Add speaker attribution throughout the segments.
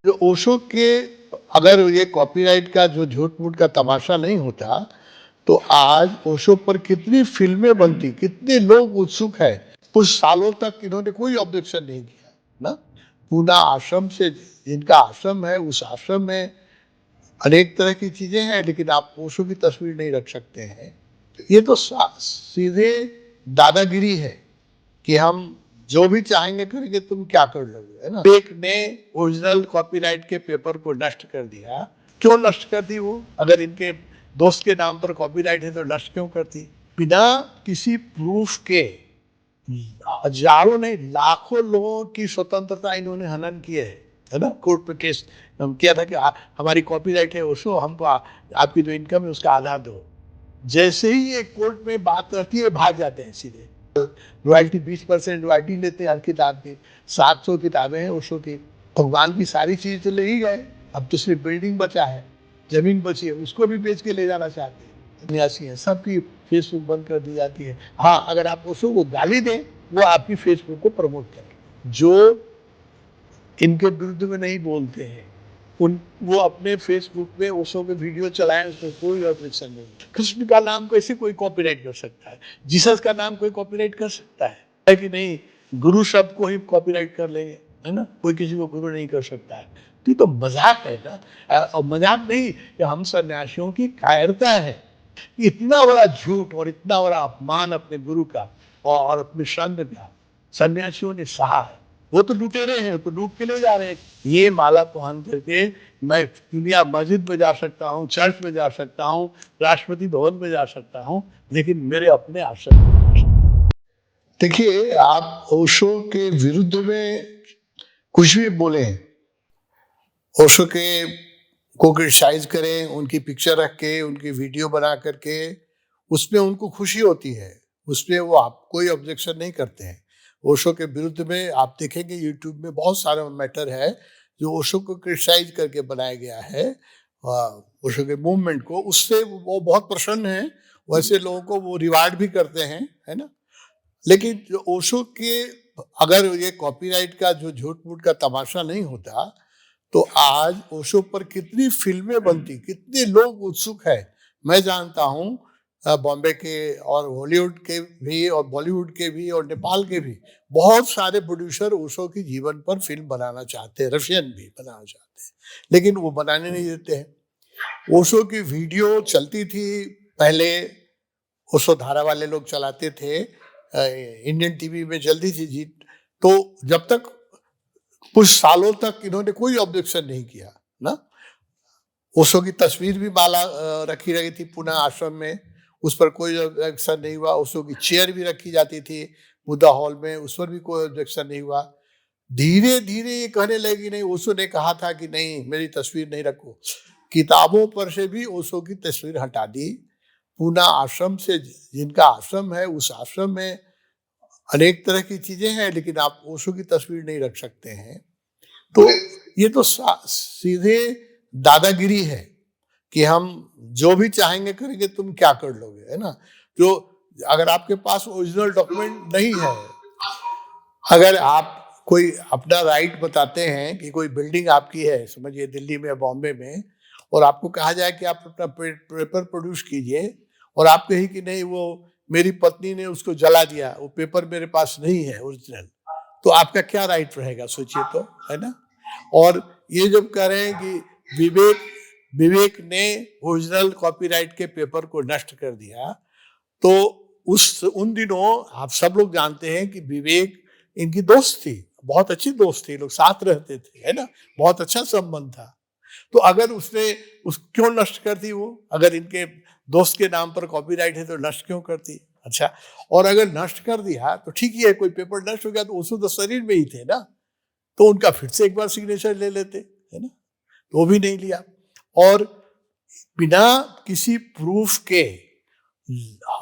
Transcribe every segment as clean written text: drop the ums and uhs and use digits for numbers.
Speaker 1: जो ओशो के अगर ये कॉपीराइट का जो झूठ-मूठ का तमाशा नहीं होता, तो आज ओशो पर कितनी फ़िल्में बनती, कितने लोग उत्सुक हैं। कुछ सालों तक इन्होंने कोई ऑब्जेक्शन नहीं किया, ना? पूना आश्रम से जिनका आश्रम है, उस आश्रम में अनेक तरह की चीज़ें हैं, लेकिन आप ओशो की तस्वीर नहीं रख सकते हैं। ये तो सीधे दादागिरी है कि हम जो भी चाहेंगे करेंगे, तुम क्या कर लोगे, है ना? एक ने ओरिजिनल कॉपीराइट के पेपर को नष्ट कर दिया। क्यों नष्ट कर दी वो? अगर इनके दोस्त के नाम पर कॉपीराइट है तो नष्ट क्यों करती? बिना किसी प्रूफ के हजारों नहीं लाखों लोगों की स्वतंत्रता इन्होंने हनन की है ना? कोर्ट में केस किया था कि हमारी कॉपीराइट है ओशो, हमको आपकी जो इनकम है उसका आधा दो। जैसे ही ये कोर्ट में बात रहती है, भाग जाते हैं सीधे। रॉयल्टी 20% रॉयल्टी लेते हैं हर किताब की। 700 किताबें हैं ओशो की। भगवान की सारी चीज तो ले ही गए, अब तो सिर्फ बिल्डिंग बचा है, जमीन बची है, उसको भी बेच के ले जाना चाहते हैं। सन्यासी है, सबकी फेसबुक बंद कर दी जाती है। हाँ, अगर आप ओशो को गाली दें, वो आपकी फेसबुक को प्रमोट करें। जो इनके विरुद्ध में नहीं बोलते हैं, उन वो अपने फेसबुक पे ओशो के वीडियो चलाएं, उसमें कोई ऑब्जेक्शन नहीं। कृष्ण का नाम कैसे कोई कॉपीराइट कर सकता है? जीसस का नाम कोई कॉपीराइट कर सकता है कि नहीं? गुरु शब्द को ही कॉपीराइट कर लेंगे, है ना? कोई किसी को गुरु नहीं कर सकता है। तो ये तो मजाक है ना। और मजाक नहीं, कि हम सन्यासियों की कायरता है। इतना बड़ा झूठ और इतना बड़ा अपमान अपने गुरु का और अपने संघ का सन्यासियों ने सहा है। वो तो लुटेरे हैं, तो लूट के ले जा रहे हैं। ये माला पहन करके मैं दुनिया मस्जिद में जा सकता हूँ, चर्च में जा सकता हूँ, राष्ट्रपति भवन में जा सकता हूँ, लेकिन मेरे अपने आश्रम में नहीं जा सकता। देखिए, आप ओशो के विरुद्ध में कुछ भी बोले, ओशो के को क्रिटिसाइज करें, उनकी पिक्चर रख के, उनकी वीडियो बना करके, उसमें उनको खुशी होती है, उसमें वो आप कोई ऑब्जेक्शन नहीं करते हैं। ओशो के विरुद्ध में आप देखेंगे यूट्यूब में बहुत सारा मैटर है जो ओशो को क्रिटिसाइज करके बनाया गया है। ओशो के मूवमेंट को, उससे वो बहुत प्रसन्न है। वैसे लोगों को वो रिवार्ड भी करते हैं, है ना? लेकिन जो ओशो के अगर ये कॉपीराइट का जो झूठ-मूठ का तमाशा नहीं होता, तो आज ओशो पर कितनी फिल्में बनती, कितने लोग उत्सुक हैं। मैं जानता हूँ बॉम्बे के और हॉलीवुड के भी और बॉलीवुड के भी और नेपाल के भी बहुत सारे प्रोड्यूसर ओशो की जीवन पर फिल्म बनाना चाहते हैं, रशियन भी बनाना चाहते हैं, लेकिन वो बनाने नहीं देते हैं। ओशो की वीडियो चलती थी पहले, ओशो धारा वाले लोग चलाते थे, इंडियन टीवी में चलती थी जी। तो जब तक कुछ सालों तक इन्होंने कोई ऑब्जेक्शन नहीं किया, ना? ओशो की तस्वीर भी माला रखी रही थी पुणे आश्रम में, उस पर कोई ऑब्जेक्शन नहीं हुआ। ओशो की चेयर भी रखी जाती थी बुद्धा हॉल में, उस पर भी कोई ऑब्जेक्शन नहीं हुआ। धीरे धीरे ये कहने लगी, नहीं, ओशो ने कहा था कि नहीं, मेरी तस्वीर नहीं रखो। किताबों पर से भी ओशो की तस्वीर हटा दी। पूना आश्रम से जिनका आश्रम है, उस आश्रम में अनेक तरह की चीजें हैं, लेकिन आप ओशो की तस्वीर नहीं रख सकते हैं। तो ये तो सीधे दादागिरी है कि हम जो भी चाहेंगे करेंगे, तुम क्या कर लोगे, है ना? जो अगर आपके पास ओरिजिनल डॉक्यूमेंट नहीं है, अगर आप कोई अपना राइट बताते हैं कि कोई बिल्डिंग आपकी है, समझिए दिल्ली में या बॉम्बे में, और आपको कहा जाए कि आप अपना पेपर प्रोड्यूस कीजिए, और आप कहें कि नहीं, वो मेरी पत्नी ने उसको जला दिया, वो पेपर मेरे पास नहीं है ओरिजिनल, तो आपका क्या राइट रहेगा, सोचिए तो, है ना? और ये जब कह रहे हैं कि विवेक विवेक ने ओरिजिनल कॉपीराइट के पेपर को नष्ट कर दिया, तो उन दिनों आप सब लोग जानते हैं कि विवेक इनकी दोस्त थी, बहुत अच्छी दोस्त थी, लोग साथ रहते थे, है ना? बहुत अच्छा संबंध था। तो अगर उसने उस क्यों नष्ट कर दी वो? अगर इनके दोस्त के नाम पर कॉपीराइट है तो नष्ट क्यों करती? अच्छा, और अगर नष्ट कर दिया तो ठीक ही है, कोई पेपर नष्ट हो गया तो उसको तो शरीर में ही थे ना, तो उनका फिर से एक बार सिग्नेचर ले लेते, है ना? तो वो भी नहीं लिया, और बिना किसी प्रूफ के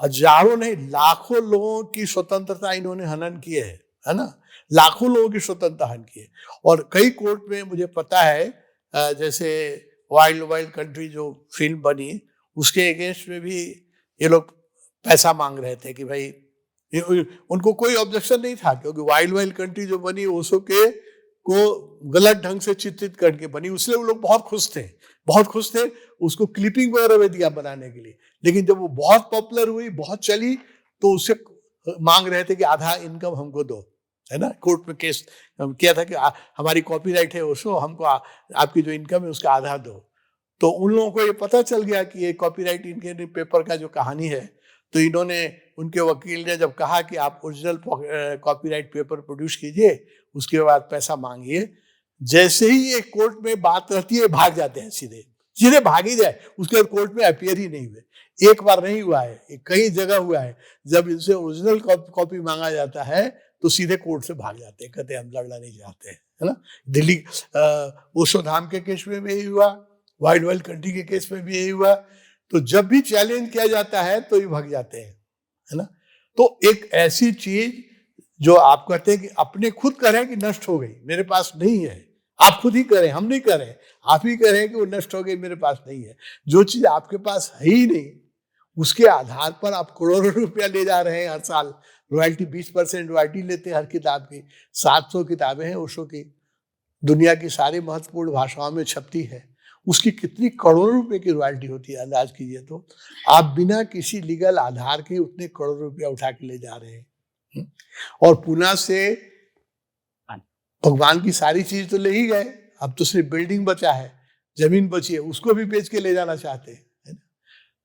Speaker 1: हजारों नहीं लाखों लोगों की स्वतंत्रता इन्होंने हनन की है ना? लाखों लोगों की स्वतंत्रता हनन की है। और कई कोर्ट में मुझे पता है, जैसे वाइल्ड वाइल्ड कंट्री जो फिल्म बनी, उसके अगेंस्ट में भी ये लोग पैसा मांग रहे थे कि भाई, उनको कोई ऑब्जेक्शन नहीं था, क्योंकि वाइल्ड वाइल्ड कंट्री जो बनी ओशो के को गलत ढंग से चित्रित करके बनी, उसलिए वो लोग बहुत खुश थे उसको क्लिपिंग वगैरह में दिया बनाने के लिए। लेकिन जब वो बहुत पॉपुलर हुई, बहुत चली, तो उससे मांग रहे थे कि आधा इनकम हमको दो, है ना। कोर्ट में केस किया था कि हमारी कॉपीराइट है उसको, हमको आपकी जो इनकम है उसका आधा दो। तो उन लोगों को ये पता चल गया कि ये कॉपीराइट इनके पेपर का जो कहानी है, तो इन्होंने, उनके वकील ने जब कहा कि आप ओरिजिनल कॉपीराइट पेपर प्रोड्यूस कीजिए, उसके बाद पैसा मांगिए, जैसे ही ये कोर्ट में बात रहती है भाग जाते हैं, सीधे सीधे भाग ही जाए, उसके बाद कोर्ट में अपीयर ही नहीं हुए। एक बार नहीं हुआ है, कई जगह हुआ है, जब इनसे ओरिजिनल कॉपी मांगा जाता है तो सीधे कोर्ट से भाग जाते हैं, कहते हैं हम लड़ना नहीं चाहते, है ना। दिल्ली ओशो धाम के केस में भी यही हुआ, वाइल्ड वाइल्ड कंट्री के केस में भी यही हुआ। तो जब भी चैलेंज किया जाता है तो ये भाग जाते हैं, है ना। तो एक ऐसी चीज जो आप कहते हैं कि अपने खुद करें कि नष्ट हो गई, मेरे पास नहीं है, आप खुद ही करें, हम नहीं करें, आप ही करें कि वो नष्ट हो गई, मेरे पास नहीं है। जो चीज आपके पास है ही नहीं, उसके आधार पर आप करोड़ों रुपया ले जा रहे हैं हर साल। रॉयल्टी 20% रॉयल्टी लेते हैं हर किताब की। 700 किताबें हैं ओशो की, दुनिया की सारी महत्वपूर्ण भाषाओं में छपती है, उसकी कितनी करोड़ों रुपए की रॉयल्टी होती है, अंदाज कीजिए। तो आप बिना किसी लीगल आधार के उतने करोड़ रुपया उठा के ले जा रहे हैं। और पुणे से भगवान की सारी चीज तो ले ही गए, अब तो सिर्फ बिल्डिंग बचा है, जमीन बची है, उसको भी बेच के ले जाना चाहते हैं, है ना।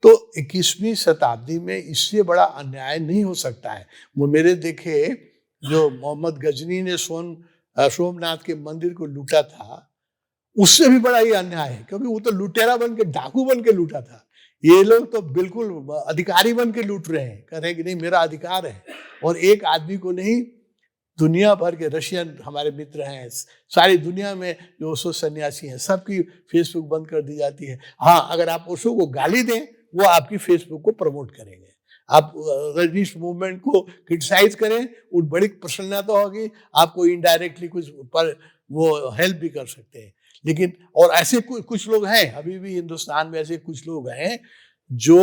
Speaker 1: तो 21वीं शताब्दी में इससे बड़ा अन्याय नहीं हो सकता है। वो मेरे देखे जो मोहम्मद गजनी ने सोमनाथ के मंदिर को लूटा था, उससे भी बड़ा ये अन्याय है, क्योंकि वो तो लुटेरा बन के, डाकू बन के लूटा था। ये लोग तो बिल्कुल अधिकारी बन के लूट रहे हैं, कह रहे हैं कि नहीं मेरा अधिकार है। और एक आदमी को नहीं, दुनिया भर के रशियन हमारे मित्र हैं, सारी दुनिया में जो ओशो सन्यासी हैं, सबकी फेसबुक बंद कर दी जाती है। हाँ, अगर आप ओशो को गाली दें, वो आपकी फेसबुक को प्रमोट करेंगे। आप रजनीश मूवमेंट को क्रिटिसाइज करें, उन बड़ी प्रसन्नता होगी, आपको इनडायरेक्टली कुछ पर वो हेल्प भी कर सकते हैं। लेकिन और ऐसे कुछ लोग हैं, अभी भी हिंदुस्तान में ऐसे कुछ लोग हैं जो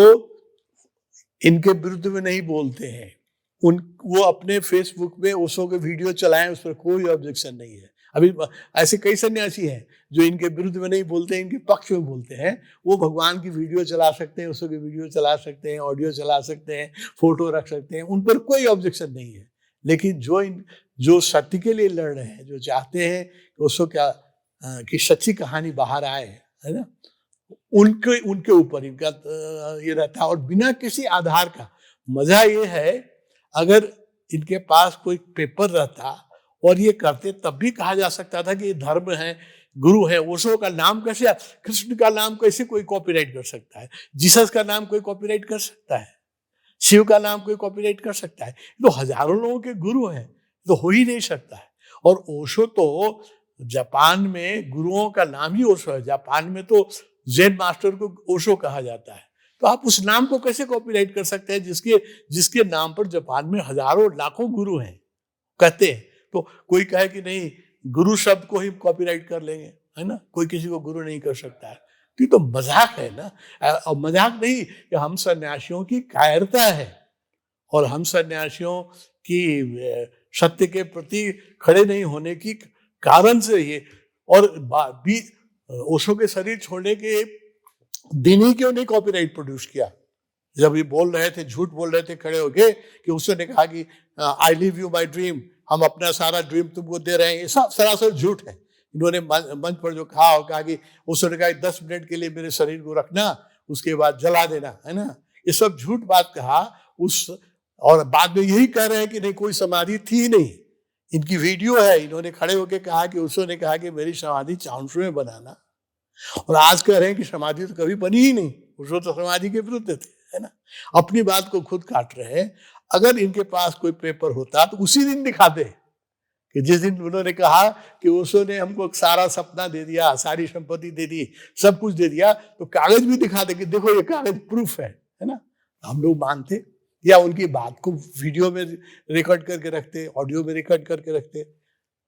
Speaker 1: इनके विरुद्ध में नहीं बोलते हैं। वो अपने फेसबुक पे ओशो के वीडियो चलाएं, उस पर कोई ऑब्जेक्शन नहीं है। अभी ऐसे कई सन्यासी हैं जो इनके विरुद्ध में नहीं बोलते, इनके पक्ष में बोलते हैं। वो भगवान की वीडियो चला सकते हैं, ओशो की वीडियो चला सकते हैं, ऑडियो चला सकते हैं, फोटो रख सकते हैं, उन पर कोई ऑब्जेक्शन नहीं है। लेकिन जो सत्य के लिए लड़ रहे हैं, जो चाहते हैं कि ओशो की सच्ची कहानी बाहर आए, है ना, उनके ऊपर इनका ये रहता है। और बिना किसी आधार का, मजा ये है, अगर इनके पास कोई पेपर रहता और ये करते, तब भी कहा जा सकता था कि ये धर्म है, गुरु है। ओशो का नाम कैसे, कृष्ण का नाम कैसे कोई कॉपीराइट कर सकता है? जीसस का नाम कोई कॉपीराइट कर सकता है? शिव का नाम कोई कॉपीराइट कर सकता है? तो हजारों लोगों के गुरु हैं, तो हो ही नहीं सकता है। और ओशो तो जापान में गुरुओं का नाम ही ओशो है। जापान में तो जेन मास्टर को ओशो कहा जाता है। तो आप उस नाम को कैसे कॉपीराइट कर सकते हैं जिसके नाम पर जापान में हजारों लाखों गुरु हैं, कहते हैं। तो कोई कहे कि नहीं, गुरु शब्द को ही कॉपीराइट कर लेंगे, है ना, कोई किसी को गुरु नहीं कर सकता है। तो ये तो मजाक है ना। और मजाक नहीं, कि हम सन्यासियों की कायरता है, और हम सन्यासियों की सत्य के प्रति खड़े नहीं होने की कारण से ये। और भी ओशो के शरीर छोड़ने के दिन ही क्यों नहीं कॉपीराइट प्रोड्यूस किया? जब ये बोल रहे थे, झूठ बोल रहे थे खड़े होके, कि उसने कहा कि I live you my dream, हम अपना सारा ड्रीम तुमको दे रहे हैं, ये सब सरासर झूठ है। इन्होंने मंच पर जो कहा और कहा कि उसने कहा 10 मिनट के लिए मेरे शरीर को रखना, उसके बाद जला देना, है ना, ये सब झूठ बात कहा। और बाद में यही कह रहे हैं कि नहीं, कोई समाधि थी नहीं। इनकी वीडियो है, इन्होंने खड़े होकर कहा कि उसने कहा कि मेरी समाधि चाणसू में बनाना, और आज कह रहे हैं कि समाधि तो कभी बनी ही नहीं, उसको तो समाधि के विरुद्ध थे, है ना। अपनी बात को खुद काट रहे हैं। अगर इनके पास कोई पेपर होता तो उसी दिन दिखाते कि जिस दिन उन्होंने कहा कि ओशो ने हमको सारा सपना दे दिया, सारी संपत्ति दे दी, सब कुछ दे दिया, तो कागज भी दिखाते कि देखो ये कागज प्रूफ है ना। हम लोग मानते, या उनकी बात को वीडियो में रिकॉर्ड करके रखते, ऑडियो में रिकॉर्ड करके रखते।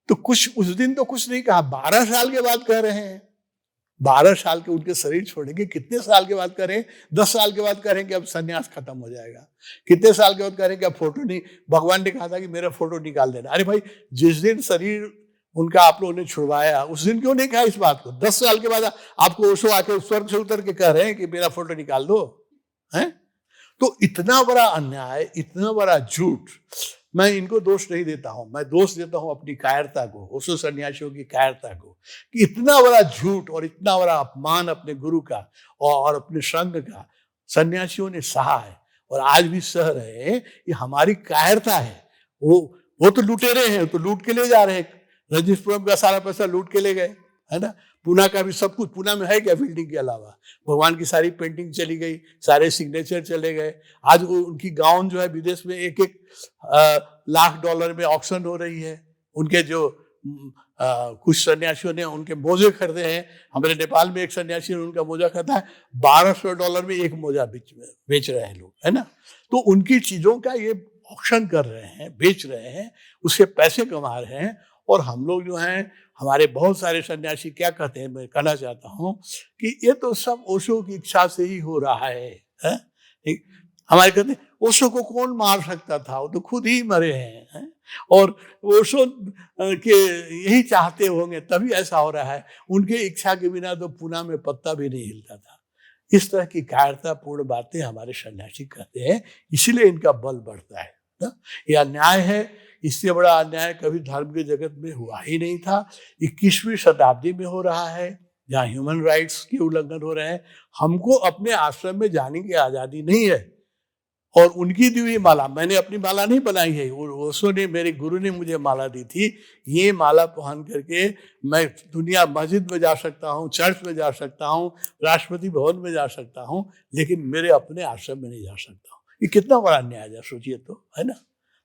Speaker 1: तो कुछ उस दिन तो कुछ नहीं कहा, 12 साल के बाद कह रहे हैं। 12 साल के उनके शरीर छोड़ेंगे, कितने साल के बाद करें? 10 साल के बाद करें कि अब सन्यास खत्म हो जाएगा। कितने साल के बाद करें कि अब फोटो नहीं, भगवान ने कहा था कि मेरा फोटो निकाल देना। अरे भाई, जिस दिन शरीर उनका आप लोगों ने छुड़वाया, उस दिन क्यों नहीं कहा इस बात को? 10 साल के बाद आपको ओशो आके स्वर्ग से उतर के कह रहे हैं कि मेरा फोटो निकाल दो, हैं? तो इतना बड़ा अन्याय, इतना बड़ा झूठ, मैं इनको दोष नहीं देता हूं, मैं दोष देता हूं अपनी कायरता को, ओशो सन्यासियों की कायरता को, कि इतना बड़ा झूठ और इतना बड़ा अपमान अपने गुरु का और अपने संघ का सन्यासियों ने सहा है और आज भी सह रहे हैं। ये हमारी कायरता है। वो तो लुटेरे हैं, तो लूट के ले जा रहे हैं। रजनीशपुरम का सारा पैसा लूट के ले गए, है ना? पूना का भी सब कुछ, पूना में है क्या बिल्डिंग के अलावा? भगवान की सारी पेंटिंग चली गई, सारे सिग्नेचर चले गए। आज वो उनकी गाउन जो है विदेश में एक लाख डॉलर में ऑक्शन हो रही है। उनके जो कुछ सन्यासियों ने उनके मोजे खरीदे हैं। हमारे नेपाल में एक सन्यासी ने उनका मोजा खरीदा है, $1200 में एक मोजा बेच रहे हैं लोग, है ना? तो उनकी चीजों का ये ऑक्शन कर रहे हैं, बेच रहे हैं, उससे पैसे कमा रहे हैं। और हम लोग जो हैं, हमारे बहुत सारे सन्यासी क्या कहते हैं, मैं कहना चाहता हूं कि ये तो सब ओशो की इच्छा से ही हो रहा है? हमारे कहते हैं ओशो को कौन मार सकता था, वो तो खुद ही मरे हैं? और ओशो के यही चाहते होंगे तभी ऐसा हो रहा है। उनके इच्छा के बिना तो पूना में पत्ता भी नहीं हिलता था। इस तरह की कायरतापूर्ण बातें हमारे सन्यासी कहते हैं, इसीलिए इनका बल बढ़ता है ना? ये अन्याय है। इससे बड़ा अन्याय कभी धर्म के जगत में हुआ ही नहीं था। 21वीं शताब्दी में हो रहा है, जहाँ ह्यूमन राइट्स के उल्लंघन हो रहे हैं। हमको अपने आश्रम में जाने की आजादी नहीं है। और उनकी दी हुई माला, मैंने अपनी माला नहीं बनाई है, ओशो ने, मेरे गुरु ने मुझे माला दी थी। ये माला पहन करके मैं दुनिया, मस्जिद में जा सकता हूँ, चर्च में जा सकता हूँ, राष्ट्रपति भवन में जा सकता हूँ, लेकिन मेरे अपने आश्रम में नहीं जा सकता हूँ। ये कितना बड़ा अन्याय है, सोचिए तो, है ना?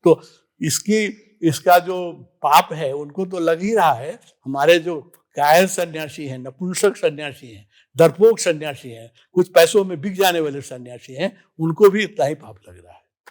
Speaker 1: तो इसका जो पाप है उनको तो लग ही रहा है। हमारे जो कायर सन्यासी हैं, नपुंसक सन्यासी हैं, डरपोक सन्यासी हैं, कुछ पैसों में बिक जाने वाले सन्यासी हैं, उनको भी इतना ही पाप लग रहा है।